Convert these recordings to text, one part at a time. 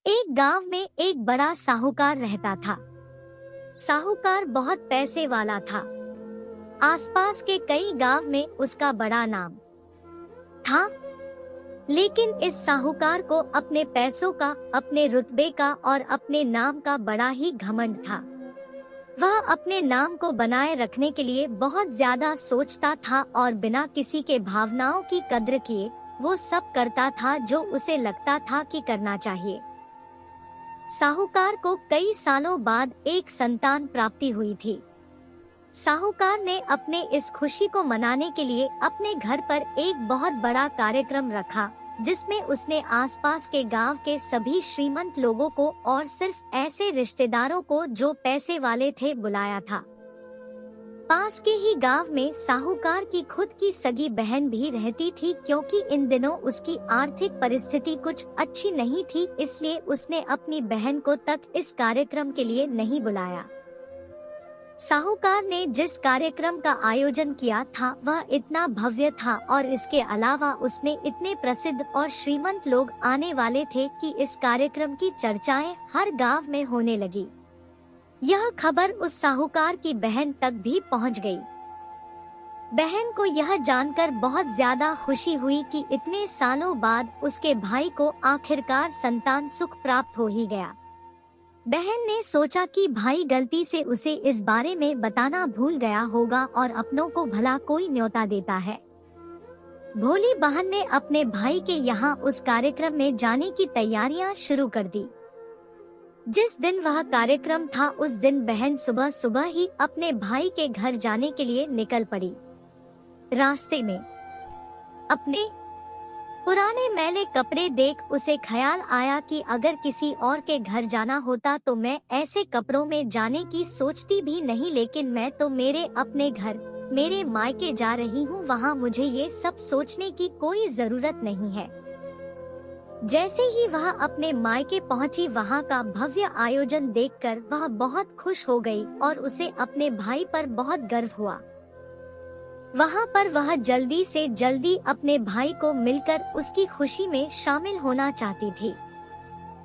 एक गांव में एक बड़ा साहूकार रहता था। साहूकार बहुत पैसे वाला था। आसपास के कई गांव में उसका बड़ा नाम था। लेकिन इस साहूकार को अपने पैसों का, अपने रुतबे का और अपने नाम का बड़ा ही घमंड था। वह अपने नाम को बनाए रखने के लिए बहुत ज्यादा सोचता था और बिना किसी के भावनाओं की कद्र किए वो सब करता था जो उसे लगता था कि करना चाहिए। साहूकार को कई सालों बाद एक संतान प्राप्ति हुई थी। साहूकार ने अपने इस खुशी को मनाने के लिए अपने घर पर एक बहुत बड़ा कार्यक्रम रखा, जिसमें उसने आसपास के गांव के सभी श्रीमंत लोगों को और सिर्फ ऐसे रिश्तेदारों को जो पैसे वाले थे बुलाया था। पास के ही गांव में साहूकार की खुद की सगी बहन भी रहती थी। क्योंकि इन दिनों उसकी आर्थिक परिस्थिति कुछ अच्छी नहीं थी, इसलिए उसने अपनी बहन को तक इस कार्यक्रम के लिए नहीं बुलाया। साहूकार ने जिस कार्यक्रम का आयोजन किया था वह इतना भव्य था और इसके अलावा उसमें इतने प्रसिद्ध और श्रीमंत लोग आने वाले थे कि इस कार्यक्रम की चर्चाएं हर गांव में होने लगी। यह खबर उस साहूकार की बहन तक भी पहुंच गई। बहन को यह जानकर बहुत ज्यादा खुशी हुई कि इतने सालों बाद उसके भाई को आखिरकार संतान सुख प्राप्त हो ही गया। बहन ने सोचा कि भाई गलती से उसे इस बारे में बताना भूल गया होगा और अपनों को भला कोई न्योता देता है। भोली बहन ने अपने भाई के यहाँ उस कार्यक्रम में जाने की तैयारियां शुरू कर दी। जिस दिन वह कार्यक्रम था उस दिन बहन सुबह सुबह ही अपने भाई के घर जाने के लिए निकल पड़ी। रास्ते में अपने पुराने मैले कपड़े देख उसे ख्याल आया कि अगर किसी और के घर जाना होता तो मैं ऐसे कपड़ों में जाने की सोचती भी नहीं, लेकिन मैं तो मेरे अपने घर, मेरे मायके जा रही हूँ, वहाँ मुझे ये सब सोचने की कोई जरूरत नहीं है। जैसे ही वह अपने मायके पहुंची, वहां का भव्य आयोजन देखकर वह बहुत खुश हो गई और उसे अपने भाई पर बहुत गर्व हुआ। वहां पर वह जल्दी से जल्दी अपने भाई को मिलकर उसकी खुशी में शामिल होना चाहती थी।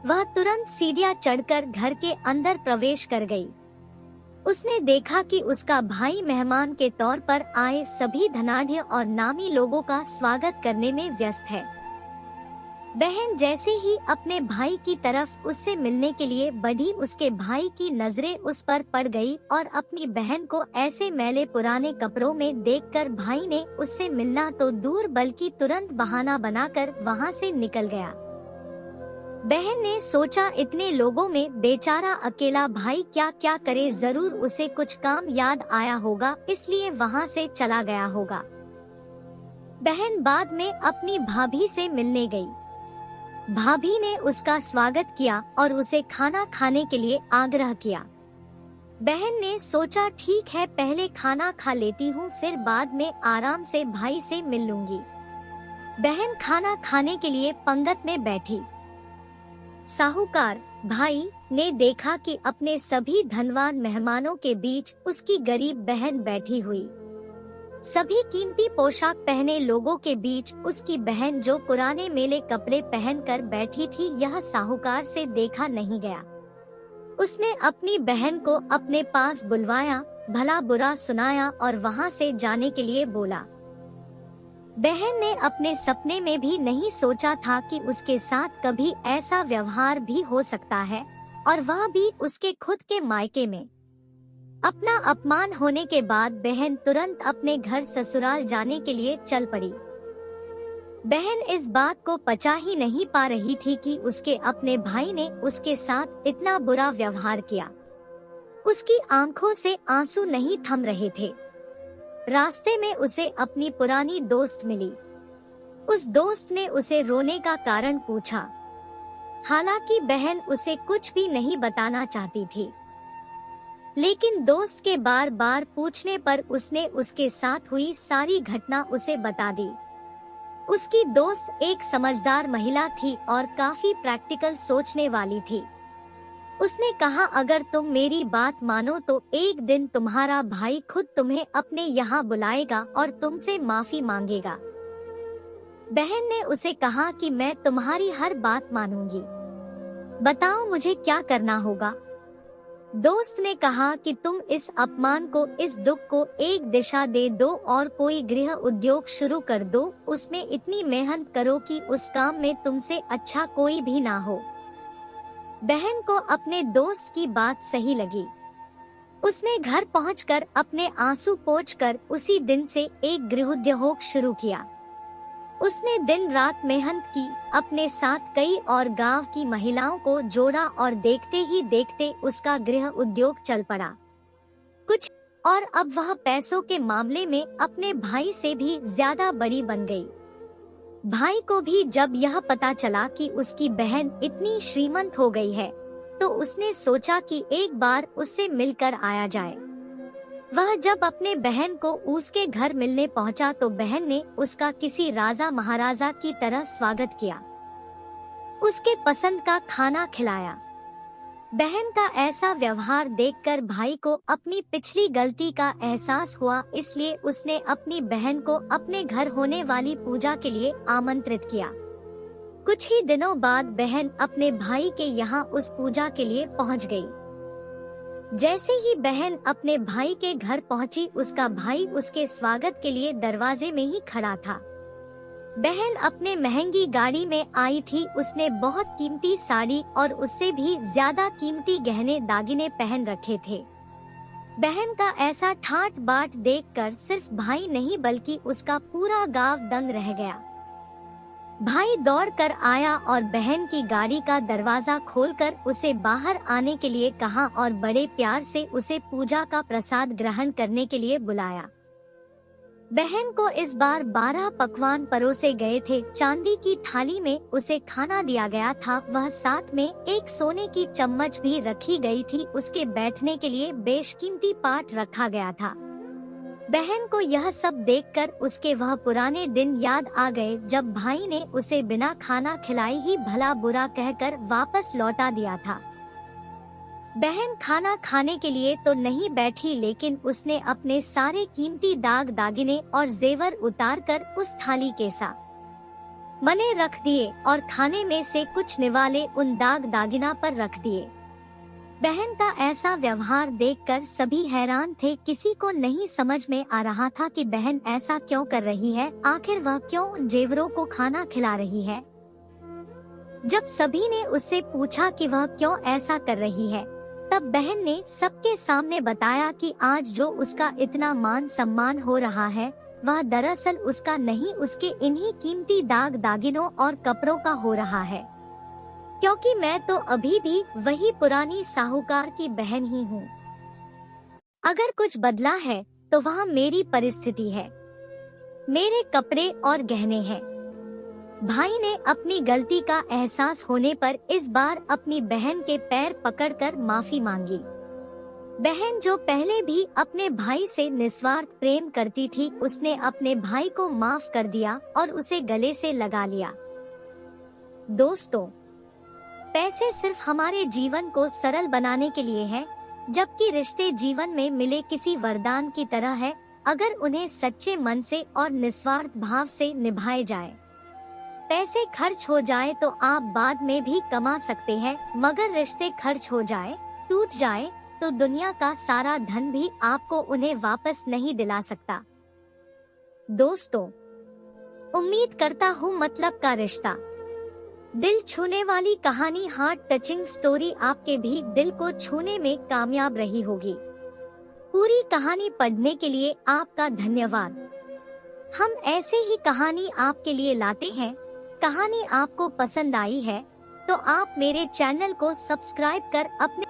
वह तुरंत सीढ़ियां चढ़कर घर के अंदर प्रवेश कर गई। उसने देखा कि उसका भाई मेहमान के तौर पर आए सभी धनाढ्य और नामी लोगों का स्वागत करने में व्यस्त है। बहन जैसे ही अपने भाई की तरफ उससे मिलने के लिए बढ़ी, उसके भाई की नजरें उस पर पड़ गई और अपनी बहन को ऐसे मैले पुराने कपड़ों में देखकर भाई ने उससे मिलना तो दूर बल्कि तुरंत बहाना बनाकर वहां से निकल गया। बहन ने सोचा इतने लोगों में बेचारा अकेला भाई क्या क्या करे, जरूर उसे कुछ काम याद आया होगा, इसलिए वहां से चला गया होगा। बहन बाद में अपनी भाभी से मिलने गई। भाभी ने उसका स्वागत किया और उसे खाना खाने के लिए आग्रह किया। बहन ने सोचा ठीक है, पहले खाना खा लेती हूँ, फिर बाद में आराम से भाई से मिल लूंगी। बहन खाना खाने के लिए पंगत में बैठी। साहूकार भाई ने देखा कि अपने सभी धनवान मेहमानों के बीच उसकी गरीब बहन बैठी हुई। सभी कीमती पोशाक पहने लोगों के बीच उसकी बहन जो पुराने मेले कपड़े पहनकर बैठी थी, यह साहूकार से देखा नहीं गया। उसने अपनी बहन को अपने पास बुलवाया, भला बुरा सुनाया और वहां से जाने के लिए बोला। बहन ने अपने सपने में भी नहीं सोचा था कि उसके साथ कभी ऐसा व्यवहार भी हो सकता है, और वह भी उसके खुद के मायके में। अपना अपमान होने के बाद बहन तुरंत अपने घर ससुराल जाने के लिए चल पड़ी। बहन इस बात को पचा ही नहीं पा रही थी कि उसके अपने भाई ने उसके साथ इतना बुरा व्यवहार किया। उसकी आंखों से आंसू नहीं थम रहे थे। रास्ते में उसे अपनी पुरानी दोस्त मिली। उस दोस्त ने उसे रोने का कारण पूछा। हालांकि बहन उसे कुछ भी नहीं बताना चाहती थी, लेकिन दोस्त के बार बार पूछने पर उसने उसके साथ हुई सारी घटना उसे बता दी। उसकी दोस्त एक समझदार महिला थी और काफी प्रैक्टिकल सोचने वाली थी। उसने कहा, अगर तुम मेरी बात मानो तो एक दिन तुम्हारा भाई खुद तुम्हें अपने यहाँ बुलाएगा और तुमसे माफी मांगेगा। बहन ने उसे कहा कि मैं तुम्हारी हर बात मानूंगी। बताओ मुझे क्या करना होगा। दोस्त ने कहा कि तुम इस अपमान को, इस दुख को एक दिशा दे दो और कोई गृह उद्योग शुरू कर दो। उसमें इतनी मेहनत करो कि उस काम में तुमसे अच्छा कोई भी ना हो। बहन को अपने दोस्त की बात सही लगी। उसने घर पहुंचकर अपने आंसू पोंछकर उसी दिन से एक गृहोद्योग शुरू किया। उसने दिन रात मेहनत की, अपने साथ कई और गांव की महिलाओं को जोड़ा और देखते ही देखते उसका गृह उद्योग चल पड़ा। कुछ और अब वह पैसों के मामले में अपने भाई से भी ज्यादा बड़ी बन गई। भाई को भी जब यह पता चला कि उसकी बहन इतनी श्रीमंत हो गई है, तो उसने सोचा कि एक बार उससे मिलकर आया जाए। वह जब अपने बहन को उसके घर मिलने पहुंचा तो बहन ने उसका किसी राजा महाराजा की तरह स्वागत किया, उसके पसंद का खाना खिलाया। बहन का ऐसा व्यवहार देखकर भाई को अपनी पिछली गलती का एहसास हुआ, इसलिए उसने अपनी बहन को अपने घर होने वाली पूजा के लिए आमंत्रित किया। कुछ ही दिनों बाद बहन अपने भाई के यहाँ उस पूजा के लिए पहुँच गई। जैसे ही बहन अपने भाई के घर पहुंची, उसका भाई उसके स्वागत के लिए दरवाजे में ही खड़ा था। बहन अपने महंगी गाड़ी में आई थी। उसने बहुत कीमती साड़ी और उससे भी ज्यादा कीमती गहने दागिने पहन रखे थे। बहन का ऐसा ठाट बाट देखकर सिर्फ भाई नहीं बल्कि उसका पूरा गांव दंग रह गया। भाई दौड़कर आया और बहन की गाड़ी का दरवाजा खोलकर उसे बाहर आने के लिए कहा और बड़े प्यार से उसे पूजा का प्रसाद ग्रहण करने के लिए बुलाया। बहन को इस बार 12 पकवान परोसे गए थे। चांदी की थाली में उसे खाना दिया गया था। वह साथ में एक सोने की चम्मच भी रखी गई थी। उसके बैठने के लिए बेशकीमती पाट रखा गया था। बहन को यह सब देखकर उसके वह पुराने दिन याद आ गए जब भाई ने उसे बिना खाना खिलाए ही भला बुरा कहकर वापस लौटा दिया था। बहन खाना खाने के लिए तो नहीं बैठी, लेकिन उसने अपने सारे कीमती दाग दागिने और जेवर उतारकर उस थाली के साथ मने रख दिए और खाने में से कुछ निवाले उन दाग दागिना पर रख दिए। बहन का ऐसा व्यवहार देखकर सभी हैरान थे। किसी को नहीं समझ में आ रहा था कि बहन ऐसा क्यों कर रही है। आखिर वह क्यों उन जेवरों को खाना खिला रही है। जब सभी ने उससे पूछा कि वह क्यों ऐसा कर रही है, तब बहन ने सबके सामने बताया कि आज जो उसका इतना मान सम्मान हो रहा है, वह दरअसल उसका नहीं, उसके इन्हीं कीमती दाग दागिनों और कपड़ों का हो रहा है। क्योंकि मैं तो अभी भी वही पुरानी साहूकार की बहन ही हूँ। अगर कुछ बदला है तो वह मेरी परिस्थिति है, मेरे कपड़े और गहने हैं। भाई ने अपनी गलती का एहसास होने पर इस बार अपनी बहन के पैर पकड़कर माफी मांगी। बहन जो पहले भी अपने भाई से निस्वार्थ प्रेम करती थी, उसने अपने भाई को माफ कर दिया और उसे गले से लगा लिया। दोस्तों, पैसे सिर्फ हमारे जीवन को सरल बनाने के लिए है, जबकि रिश्ते जीवन में मिले किसी वरदान की तरह है, अगर उन्हें सच्चे मन से और निस्वार्थ भाव से निभाए जाए। पैसे खर्च हो जाए तो आप बाद में भी कमा सकते हैं, मगर रिश्ते खर्च हो जाए, टूट जाए, तो दुनिया का सारा धन भी आपको उन्हें वापस नहीं दिला सकता। दोस्तों, उम्मीद करता हूँ मतलब का रिश्ता, दिल छूने वाली कहानी, हार्ट टचिंग स्टोरी आपके भी दिल को छूने में कामयाब रही होगी। पूरी कहानी पढ़ने के लिए आपका धन्यवाद। हम ऐसे ही कहानी आपके लिए लाते हैं। कहानी आपको पसंद आई है तो आप मेरे चैनल को सब्सक्राइब कर अपने